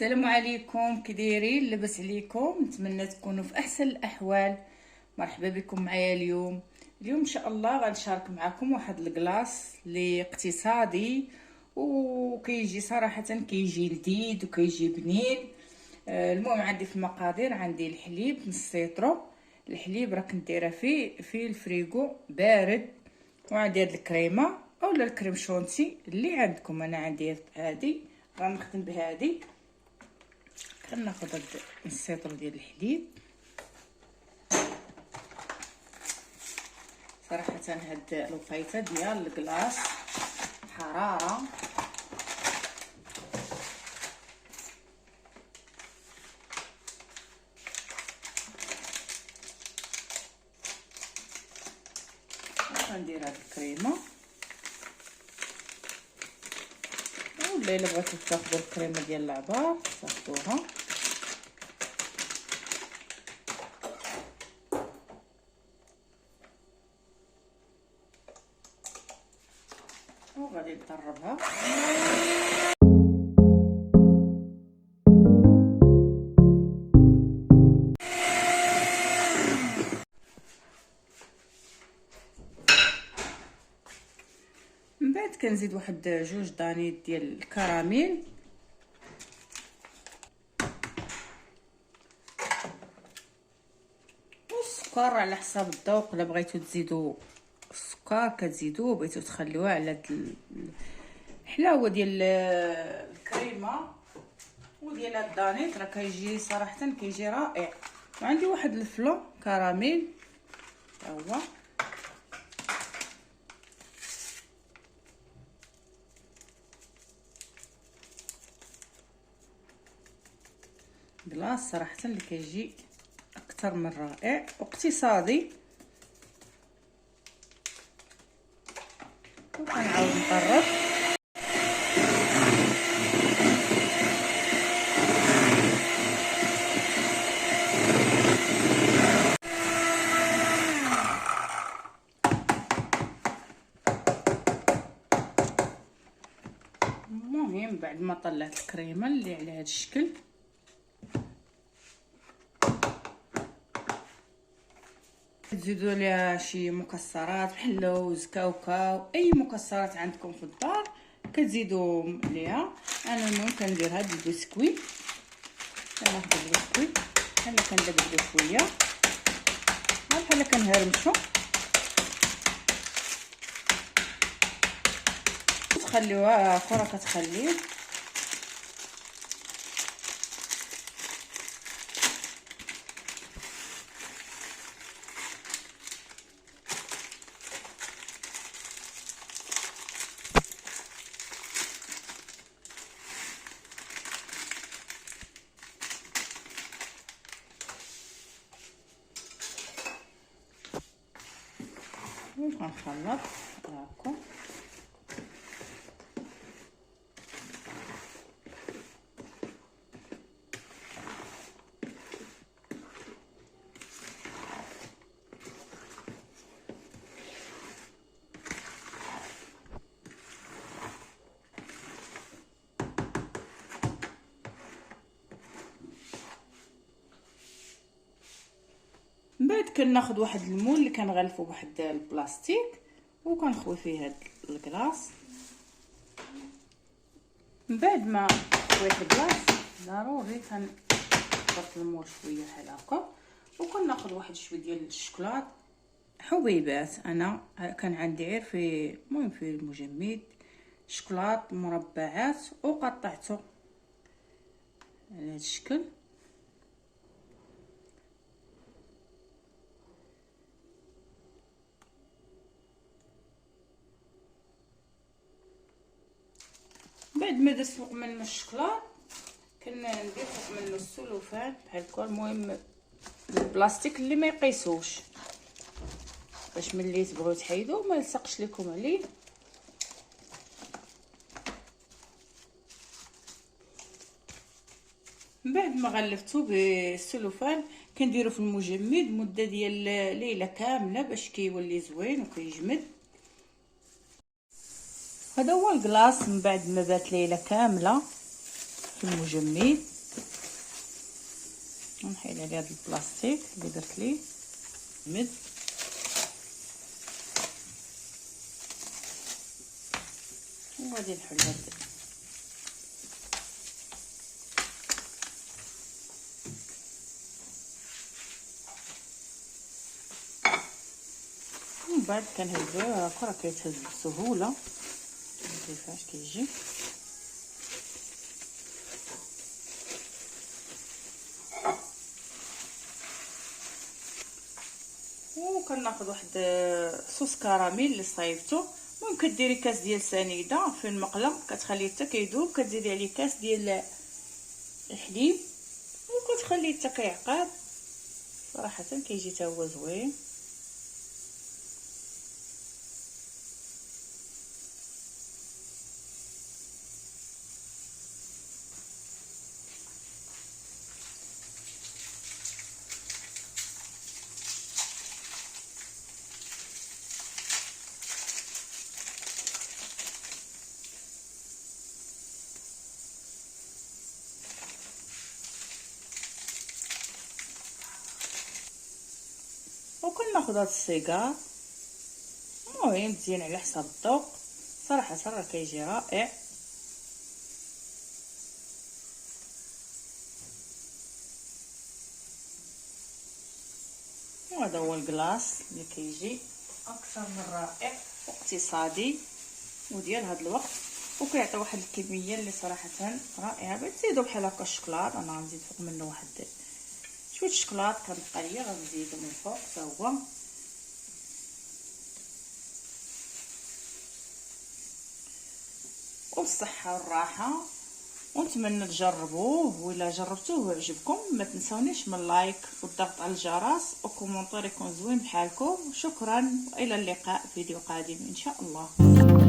السلام عليكم، كي دايرين؟ لاباس عليكم؟ نتمنى تكونوا في احسن الاحوال. مرحبا بكم معايا اليوم ان شاء الله غنشارك معكم واحد الكلاص اللي اقتصادي وكيجي صراحه كيجي لذيذ وكيجي بنين. المهم عندي في المقادير، عندي الحليب نص لتر. الحليب راه كنت دايره في الفريغو بارد، وعندي هاد الكريمه اولا الكريم شونتي اللي عندكم. انا عندي هادي غنخدم بهادي. كناخذ هاد نص لتر ديال الحليب. صراحه هاد الوقيته ديال الكلاص حراره، غندير هاد الكريمه. ولا الا بغيتو تاخذوا الكريمه ديال العبار تاخذوها. وغادي نطربها. من بعد كنزيد واحد جوج دانيت ديال الكراميل، والسكر على حساب الذوق. الا بغيتو تزيدوا السكر كتزيدوه، بغيتو تخليوها على هاد الحلاوه ديال الكريمه وديال هاد الدانيت، راه كيجي صراحه كيجي رائع. وعندي واحد الفلو كراميل تا هو. كلاص صراحه اللي كيجي اكثر من رائع واقتصادي. وكنعاود نقرب. المهم بعد ما طلعت الكريمه اللي على هذا الشكل، تزيدوا ليها شي مكسرات بحال اللوز، كاوكاو، اي مكسرات عندكم في الدار كتزيدوا ليها. انا المهم كندير هاد البسكويت. كناخذ البسكويت بحال كندبدو شويه بحال كنهرمشو، تخليوها كره كتخليه. وغنخلط هاكا. من بعد كناخذ واحد المول اللي كنغلفو بواحد البلاستيك وكنخوي فيه هاد الكلاص. من بعد ما خويت الكلاص ضروري كنحط المول شويه بحال هكا، وكناخذ واحد شويه ديال الشوكولات حبيبات. انا كان عندي غير في المهم في المجمد شوكولات مربعات وقطعته على هذا الشكل. بعد ما درت فوق منه الشوكولات كندير فوق منه السلوفان بحال هكا. المهم البلاستيك اللي ما يقيسوش، باش ملي تبغيو تحيدوه ما يلصقش لكم عليه. من بعد ما غلفتو بالسلوفان كنديرو في المجمد مده ديال ليله كامله باش كيولي زوين وكيجمد. هذا هو الكلاص من بعد ما بات ليله كامله في المجمد. ونحيد عليه هذا البلاستيك اللي درت ليه مد. وغادي نحل هاد ومن بعد كنهزوه هاكا، راه كيتهز بسهوله كيفاش كيجي. وكناخذ واحد صوص كراميل اللي صايبته. ممكن ديري كاس ديال سنيده في المقله كتخليه حتى كيذوب، كتزيدي عليه كاس ديال الحليب وكتخليه حتى كيعقد. صراحه كيجي حتى هو زوين. وكناخذ هذا السيجار، المهم مزيان على حساب الذوق. صراحه راه كيجي رائع. وهذا هو الكلاص اللي كيجي اكثر من رائع واقتصادي وديال هذا الوقت، وكيعطي واحد الكميه اللي صراحه رائعه. بتزيدوا بحال هكا الشكلاط، انا غنزيد فوق منه واحد شويه الشكلاط كنبقى ليا، غنزيدو من فوق حتى هو. وبالصحه والراحه، ونتمنى تجربوه، وإلا جربتوه وعجبكم ما تنسونيش من لايك والضغط على الجرس وكومونتير يكون زوين بحالكم. شكرا والى اللقاء في فيديو قادم ان شاء الله.